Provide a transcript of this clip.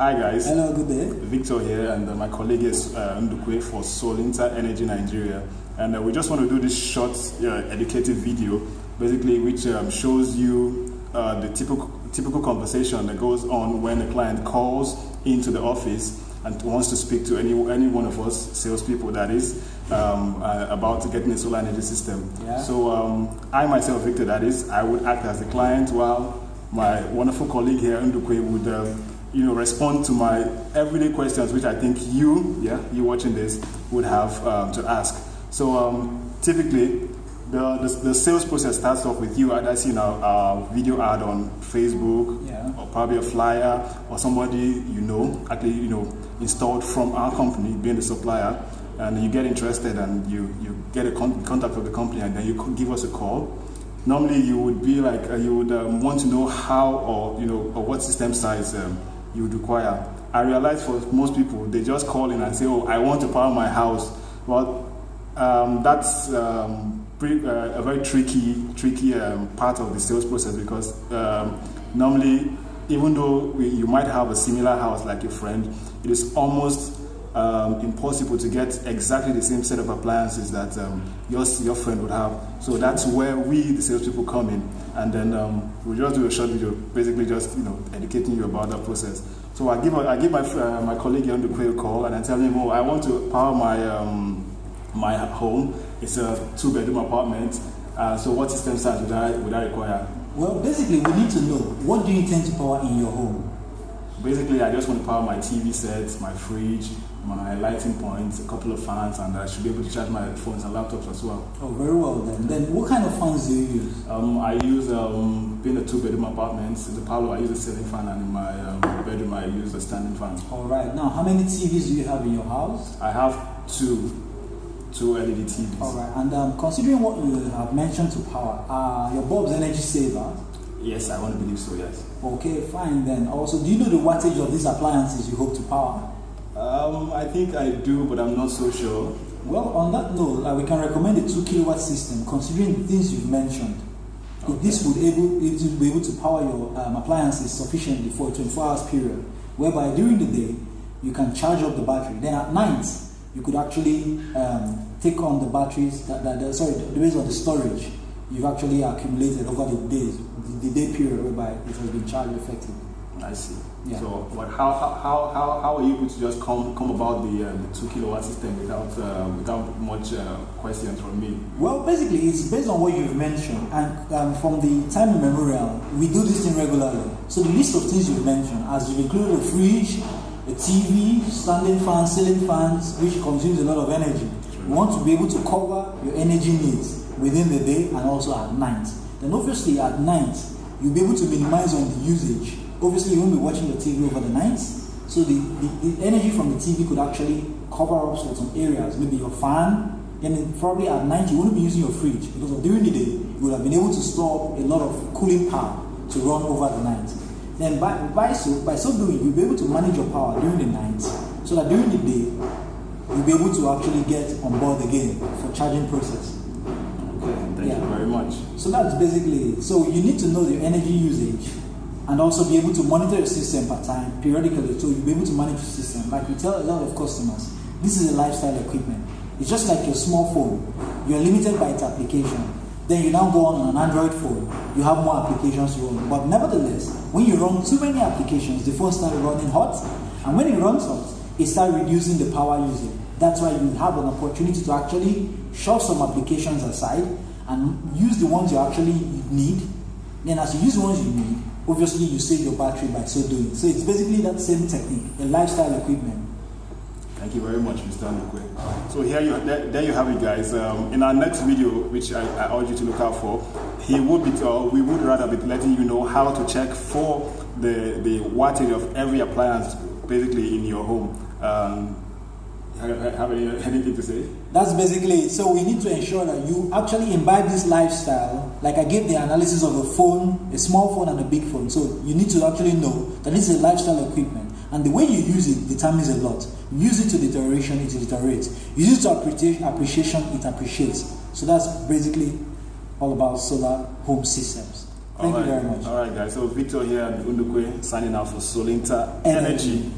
Hi guys. Hello, good day. Victor here, and my colleague is Ndukwe for Solinter Energy Nigeria. And we just want to do this short educative video, basically, which shows you the typical conversation that goes on when a client calls into the office and wants to speak to any one of us salespeople, that is, about getting a solar energy system. Yeah. So I myself, Victor, that is, I would act as the client while my wonderful colleague here, Ndukwe, would respond to my everyday questions, which I think you watching this would have to ask. So typically, the sales process starts off with you either seeing a video ad on Facebook, or probably a flyer, or somebody installed from our company, being the supplier, and you get interested and you get a contact of the company, and then you could give us a call. Normally, you would be like you would want to know how or what system size you would require. I realize for most people, they just call in and say, "Oh, I want to power my house." Well, that's a very tricky part of the sales process, because normally, even though you might have a similar house like your friend, it is almost impossible to get exactly the same set of appliances that your friend would have. So that's where we, the salespeople, come in, and then we'll just do a short video, basically just educating you about that process. So I give my colleague on the a call, and I tell him, "Oh, I want to power my home. It's a 2-bedroom apartment. So what system size would I require?" Well, basically, we need to know, what do you intend to power in your home? Basically, I just want to power my TV sets, my fridge, my lighting points, a couple of fans, and I should be able to charge my phones and laptops as well. Oh, very well then. Then what kind of fans do you use? I use, being a 2-bedroom apartment, in the parlor I use a ceiling fan, and in my bedroom I use a standing fan. All right. Now, how many TVs do you have in your house? I have two LED TVs. All right. And considering what you have mentioned to power, are your bulbs energy savers? Yes, I want to believe so, yes. Okay, fine then. Also, do you know the wattage of these appliances you hope to power? I think I do, but I'm not so sure. Well, on that note, we can recommend a 2 kilowatt system, considering the things you've mentioned. Okay. This would be able to power your appliances sufficiently for a 24 hours period, whereby during the day you can charge up the battery. Then at night you could actually take on the batteries based on the storage you've actually accumulated over the days, the day period whereby it has been charged effectively. I see. Yeah. So, but how are you able to just come about the 2 kilowatt system without much questions from me? Well, basically, it's based on what you've mentioned, and from the time immemorial, we do this thing regularly. So the list of things you've mentioned, as you've included a fridge, a TV, standing fans, ceiling fans, which consumes a lot of energy. True. You want to be able to cover your energy needs within the day and also at night. Then obviously at night, you'll be able to minimize on the usage. Obviously, you won't be watching the TV over the night, so the energy from the TV could actually cover up some areas, maybe your fan. And probably at night, you won't be using your fridge, because during the day, you would have been able to store a lot of cooling power to run over the night. Then by so doing, you'll be able to manage your power during the night, so that during the day, you'll be able to actually get on board again for charging process. Okay, thank you very much. So that's basically it. So you need to know your energy usage, and also be able to monitor your system per time, periodically, so you'll be able to manage your system. Like we tell a lot of customers, this is a lifestyle equipment. It's just like your small phone. You're limited by its application. Then you now go on an Android phone, you have more applications to run. But nevertheless, when you run too many applications, the phone starts running hot, and when it runs hot, it starts reducing the power usage. That's why you have an opportunity to actually shove some applications aside and use the ones you actually need. Then as you use the ones you need, obviously you save your battery by so doing. So it's basically that same technique, a lifestyle equipment. Thank you very much, Mr. Ndukwe. So there you have it, guys. In our next video, which I urge you to look out for, we would rather be letting you know how to check for the wattage of every appliance, basically in your home. Have anything to say? That's basically it. So we need to ensure that you actually imbibe this lifestyle. Like I gave the analysis of a phone, a small phone and a big phone. So you need to actually know that this is a lifestyle equipment. And the way you use it determines a lot. You use it to deterioration, it deteriorates. You use it to appreciation, it appreciates. So that's basically all about solar home systems. Thank you very much. All right, guys. So Victor here and Undukwe signing out for Solinta Energy.